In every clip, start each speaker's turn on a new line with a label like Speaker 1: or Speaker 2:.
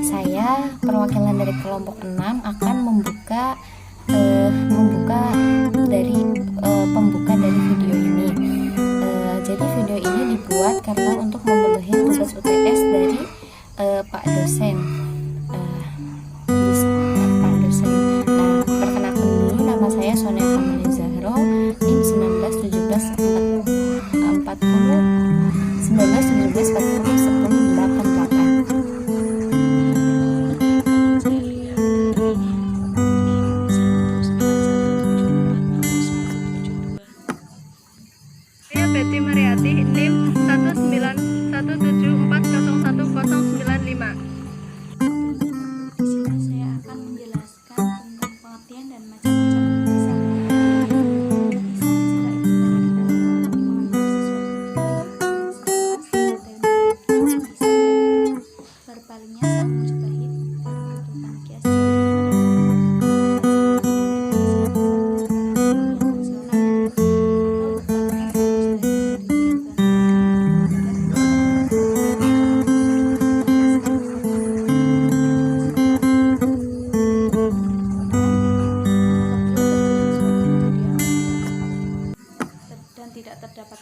Speaker 1: Saya perwakilan dari kelompok 6 akan membuka dari pembuka dari video ini. Jadi video ini dibuat karena untuk memenuhi tugas UTS dari Pak dosen. Perkenalkan dulu, nama saya Sonia Kamali Zahro, NIM 1917401088.
Speaker 2: Saya Betty Mariati, NIM 19174011095.
Speaker 3: Di sini saya akan menjelaskan tentang pengertian dan macam-macam lisan. Berpalingnya sang mujtahid berbentukan kias dan tidak terdapat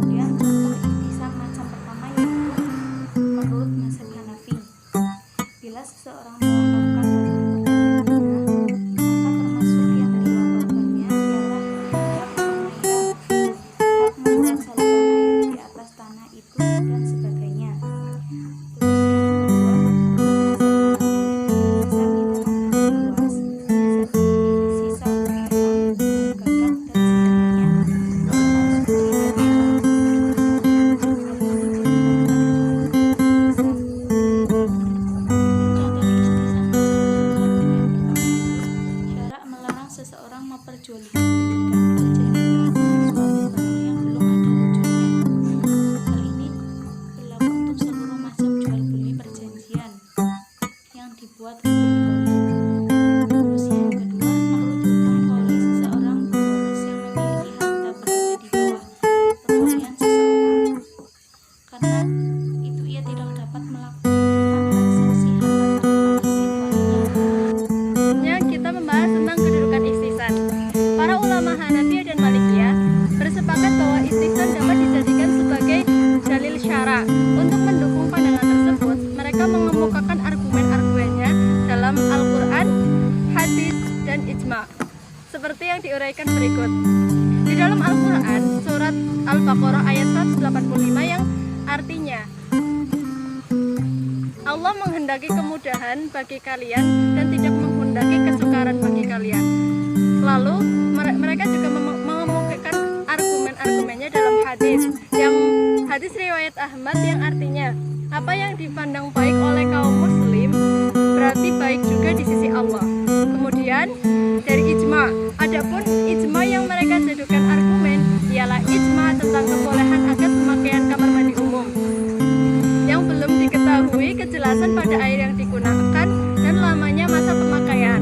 Speaker 3: kemudian contoh ihtisan macam pertama yaitu menurut mazhab Hanafi, bila seseorang mewakafkan maka termasuk yang diwakafkannya ialah hak pemakaian, hak membuat saluran air di atas tanah itu dan sebagainya. Seseorang memperjualbelikan perjanjian suatu barang yang belum ada wujudnya. Hal ini berlaku untuk seluruh macam jual beli perjanjian yang dibuat oleh koli. Terus yang kedua, menurut hukum koli, seseorang boros yang memiliki harta berada di bawah perwalian seseorang, karena itu ia tidak dapat melakukan transaksi harta tanpa izin walinya.
Speaker 2: Kita membahas tentang kedudukan ihtisan. Para ulama Hanafi dan Malikiyah bersepakat bahwa ihtisan dapat dijadikan sebagai dalil syara. Untuk mendukung pandangan tersebut, mereka mengemukakan argumen-argumennya dalam Al-Quran, hadis, dan ijma, seperti yang diuraikan berikut. Di dalam Al-Quran, surat Al-Baqarah ayat 185 yang artinya, Allah menghendaki kemudahan bagi kalian dan tidak menghendaki kesukaran bagi kalian. Lalu mereka juga mengemukakan argumen-argumennya dalam hadis riwayat Ahmad yang artinya, apa yang dipandang baik oleh kaum muslim berarti baik juga di sisi Allah. Kemudian dari ijma, adapun ijma yang mereka jadikan argumen ialah ijma tentang kebolehan akad pemakaian kamar mandi umum yang belum diketahui kejelasan pada air yang digunakan dan lamanya masa pemakaian.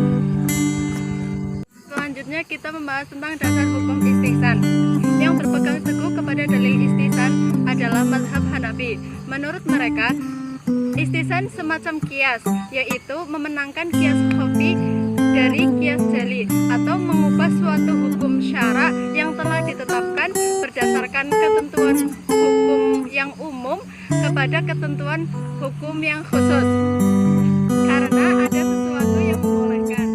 Speaker 2: Selanjutnya kita membahas tentang dasar hukum istihsan. Yang berpegang teguh kepada dalil istihsan adalah mazhab Hanafi. Menurut mereka, istihsan semacam kias, yaitu memenangkan kias khafi dari kias jali atau mengubah suatu hukum syara yang telah ditetapkan berdasarkan ketentuan hukum yang umum kepada ketentuan hukum yang khusus, karena ada sesuatu yang membolehkan.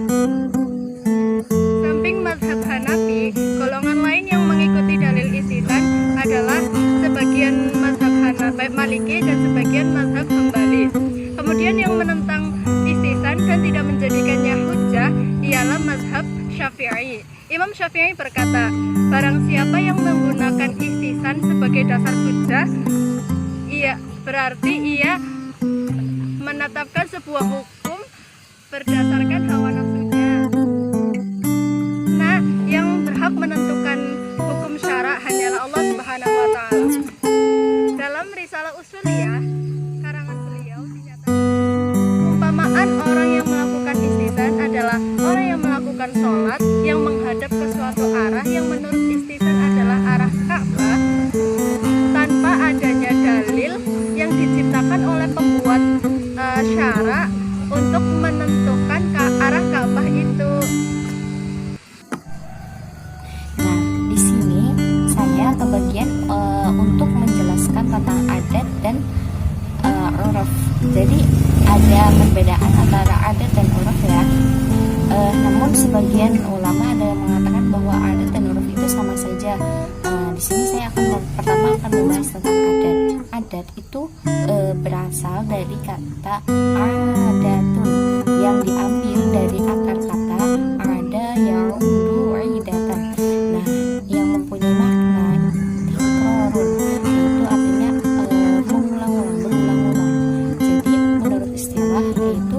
Speaker 2: Samping mazhab Hanafi, golongan lain yang mengikuti dalil istihsan adalah sebagian mazhab Hanafi, Maliki, dan sebagian mazhab Hambali. Kemudian yang menentang istihsan dan tidak menjadikannya hujjah ialah mazhab Syafi'i. Imam Syafi'i berkata, barang siapa yang menggunakan istihsan sebagai dasar hujjah, berarti ia menetapkan sebuah hukum berdasarkan hawa nafsunya. Nah, yang berhak menentukan hukum syara hanyalah Allah Subhanahu wa Ta'ala. Dalam Risalah Ushuliyah karangan beliau dinyatakan, umpamaan orang yang melakukan istihsan adalah orang yang melakukan sholat yang menghadap ke suatu arah yang menurut istihsan adalah arah Ka'bah tanpa adanya
Speaker 1: namun sebagian ulama ada yang mengatakan bahwa adat dan uruf itu sama saja. Di sini saya pertama akan membahas tentang adat. Adat itu berasal dari kata adatun yang diambil dari akar kata ada yaudu idatan. Nah, yang mempunyai makna tikrorun, yaitu artinya berulang-ulang. Jadi menurut istilah yaitu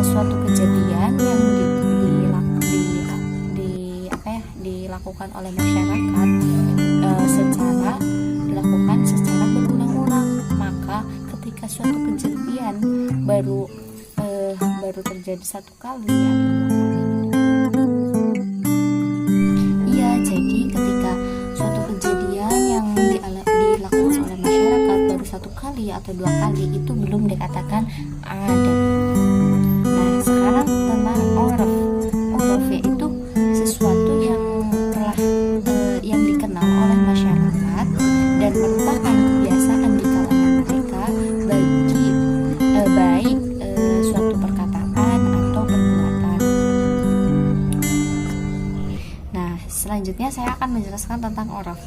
Speaker 1: suatu kejadian yang dilakukan oleh masyarakat secara berulang-ulang. Maka ketika suatu kejadian baru terjadi satu kali atau dua kali, iya, jadi ketika suatu kejadian yang dilakukan oleh masyarakat baru satu kali atau dua kali, itu belum dikatakan adat. Nah, sekarang tentang uruf. Uruf yaitu sesuatu yang telah yang dikenal oleh masyarakat dan merupakan kebiasaan di kalangan mereka baik suatu perkataan atau perbuatan. Nah, selanjutnya saya akan menjelaskan tentang uruf.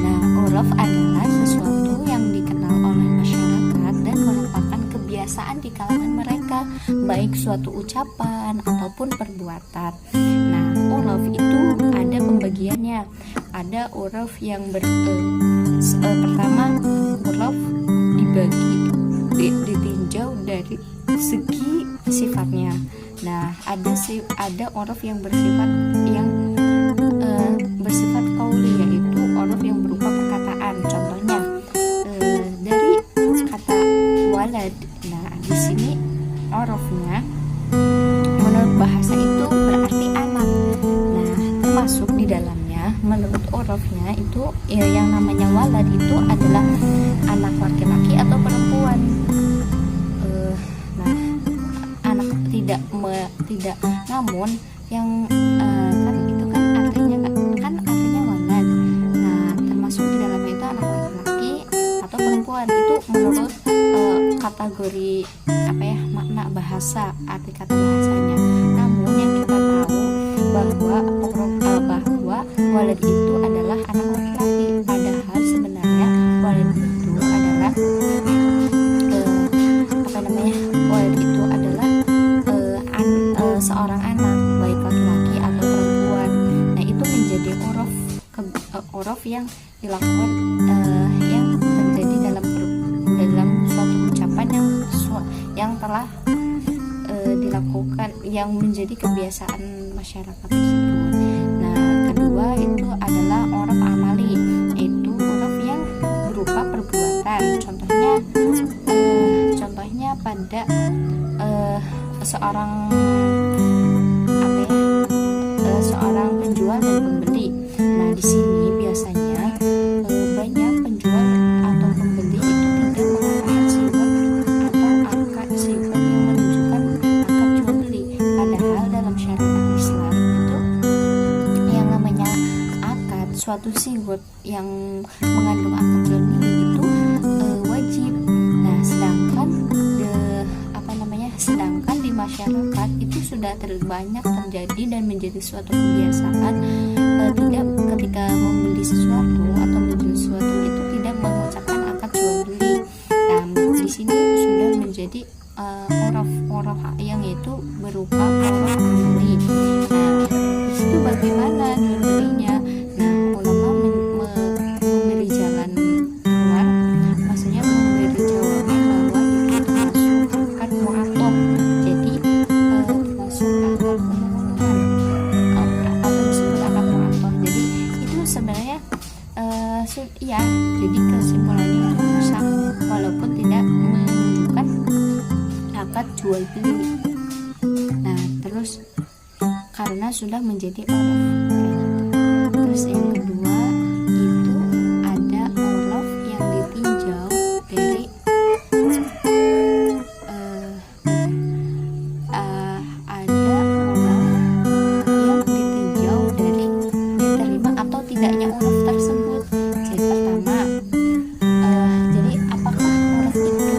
Speaker 1: Nah, uruf adalah sesuatu yang dikenal oleh masyarakat dan merupakan kebiasaan di kalangan mereka, baik suatu ucapan ataupun perbuatan. Nah, uruf itu ada pembagiannya. Ada uruf yang pertama, uruf ditinjau dari segi sifatnya. Nah, ada uruf yang bersifat qauli, yaitu uruf yang berupa perkataan. Contohnya dari kata walad. Nah, di sini urufnya menurut bahasa itu berarti anak. Nah, termasuk di dalamnya menurut urufnya itu yang namanya walad itu adalah anak laki-laki atau perempuan. Nah, anak tidak namun yang kan itu kan artinya walad. Nah, termasuk di dalamnya itu anak laki-laki atau perempuan, itu menurut kategori makna bahasa, arti kata bahasanya. Namun yang kita tahu bahwa walad itu adalah anak laki-laki, padahal sebenarnya walad itu adalah walad itu adalah seorang anak, baik laki-laki atau perempuan. Nah, itu menjadi uruf yang dilakukan yang terjadi dalam suatu ucapan yang telah dilakukan, yang menjadi kebiasaan masyarakat tersebut. Nah, kedua itu adalah uruf amali, yaitu uruf yang berupa perbuatan. Contohnya pada seorang penjual dan pembeli. Nah, di sini biasanya banyak penjual atau pembeli itu tidak menggunakan siwak atau akad siwak yang menunjukkan akad jual beli. Padahal dalam syariat Islam itu yang namanya akad, suatu siwak yang mengandung akad jual beli itu wajib. Nah, sedangkan di masyarakat itu sudah banyak terjadi dan menjadi suatu kebiasaan tidak ketika membeli sesuatu atau menjual sesuatu itu tidak mengucapkan akad jual beli. Nah, di sini sudah menjadi uruf yang itu berupa uruf amali. Nah, itu bagaimana jual belinya? Nah, ulama memberi jalan keluar, maksudnya memberi jawaban bahwa itu termasuk akad mu'athah. Jadi termasuk akad pembangunan atau disebut akad mu'athah. Jadi itu sebenarnya ya, jadi kesimpulannya itu sah walaupun tidak menunjukkan akad jual beli. Nah, terus karena sudah menjadi uruf. Terus yang kedua itu ada uruf yang ditinjau dari diterima atau tidaknya uruf tersebut. Jadi pertama, jadi apakah uruf itu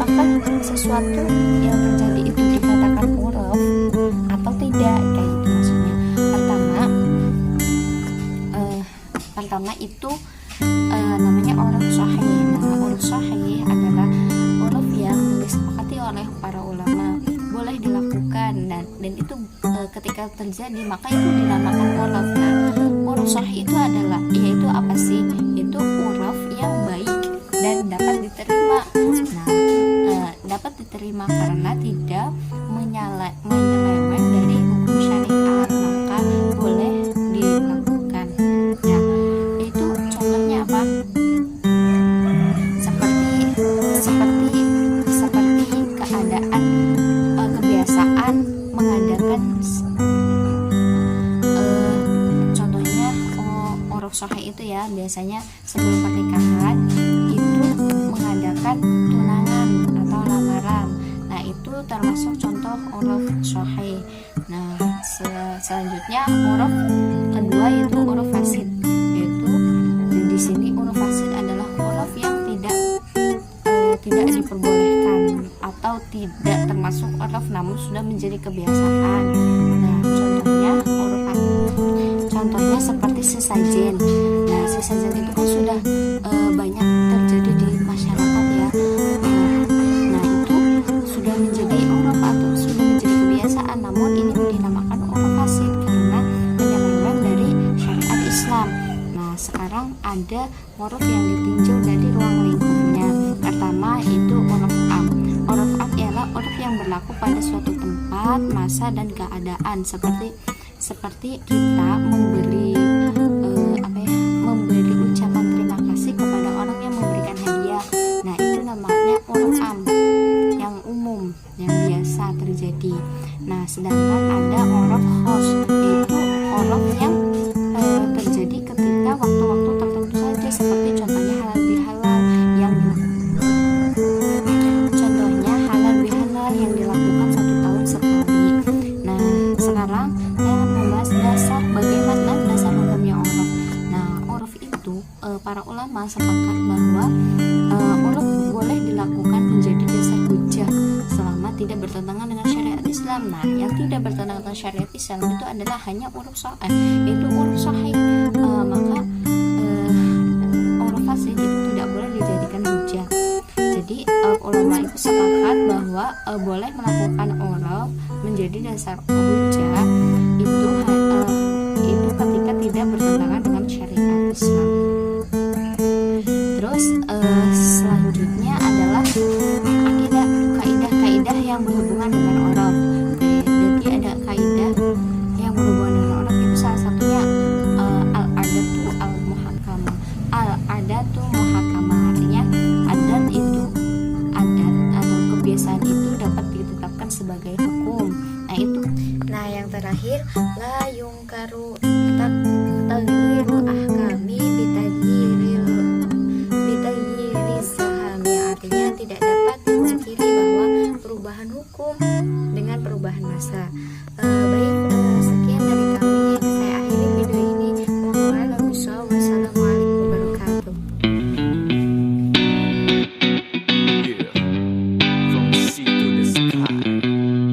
Speaker 1: apakah sesuatu yang terjadi itu dikatakan uruf atau tidak? itu namanya uruf sahih. Nah, uruf sahih adalah uruf yang disepakati oleh para ulama, boleh dilakukan dan itu ketika terjadi maka itu dinamakan uruf. Nah, uruf sahih itu adalah yaitu apa sih? Itu uruf yang baik dan dapat diterima. Nah, dapat diterima karena tidak menyeleweng dari hukum syariat, maka boleh dilakukan. Nah, itu contohnya apa? Seperti keadaan kebiasaan mengadakan contohnya uruf sahih itu ya, biasanya sebelum pernikahan itu mengadakan tunangan atau lamaran. Nah, itu termasuk contoh uruf sahih. Nah, selanjutnya uruf kedua yaitu uruf fasid. Yaitu di sini uruf fasid adalah uruf yang tidak diperbolehkan atau tidak termasuk uruf namun sudah menjadi kebiasaan. Nah, contohnya seperti sesajen. Nah, sesajen itu kan sudah banyak terjadi di masyarakat ya. Nah, itu sudah menjadi uruf atau sudah menjadi kebiasaan, namun ini dinamakan uruf fasid karena menyeleweng dari syariat Islam. Nah, sekarang ada uruf yang ditinjau dari ruang lingkupnya. Pertama itu uruf am. Uruf am ialah uruf yang berlaku pada suatu tempat, masa dan keadaan, seperti kita memberi ucapan terima kasih kepada orang yang memberikan hadiah. Nah, itu namanya uruf am, yang umum, yang biasa terjadi. Nah, sedangkan ada uruf khos, yaitu uruf yang terjadi ketika waktu-waktu tertentu saja, seperti contohnya halal bihalal yang dilakukan 1 tahun sekali. Nah, sekarang saya akan membahas bagaimana dasar hukumnya uruf. Nah, uruf itu para ulama sepakat bahwa uruf boleh dilakukan menjadi dasar hujjah selama tidak bertentangan dengan syariat Islam. Nah, yang tidak bertentangan dengan syariat Islam itu adalah hanya uruf sahih, yaitu uruf sahih. Maka uruf fasid itu tidak boleh dijadikan hujjah. Jadi ulama itu sepakat bahwa boleh melakukan uruf menjadi dasar hujjah itu ketika tidak bertentangan dengan syariat Islam. Terus selanjutnya adalah kaidah yang berhubungan dengan uruf. Jadi ada kaidah yang berhubungan dengan uruf, itu salah satunya al-adatu muhakkamah. Artinya adat atau kebiasaan itu dapat ditetapkan sebagai hukum. Nah, yang terakhir la yungkaru taghyiru ahkami bitaghyiri sahami. Artinya tidak dapat dipungkiri bahwa perubahan hukum dengan perubahan masa.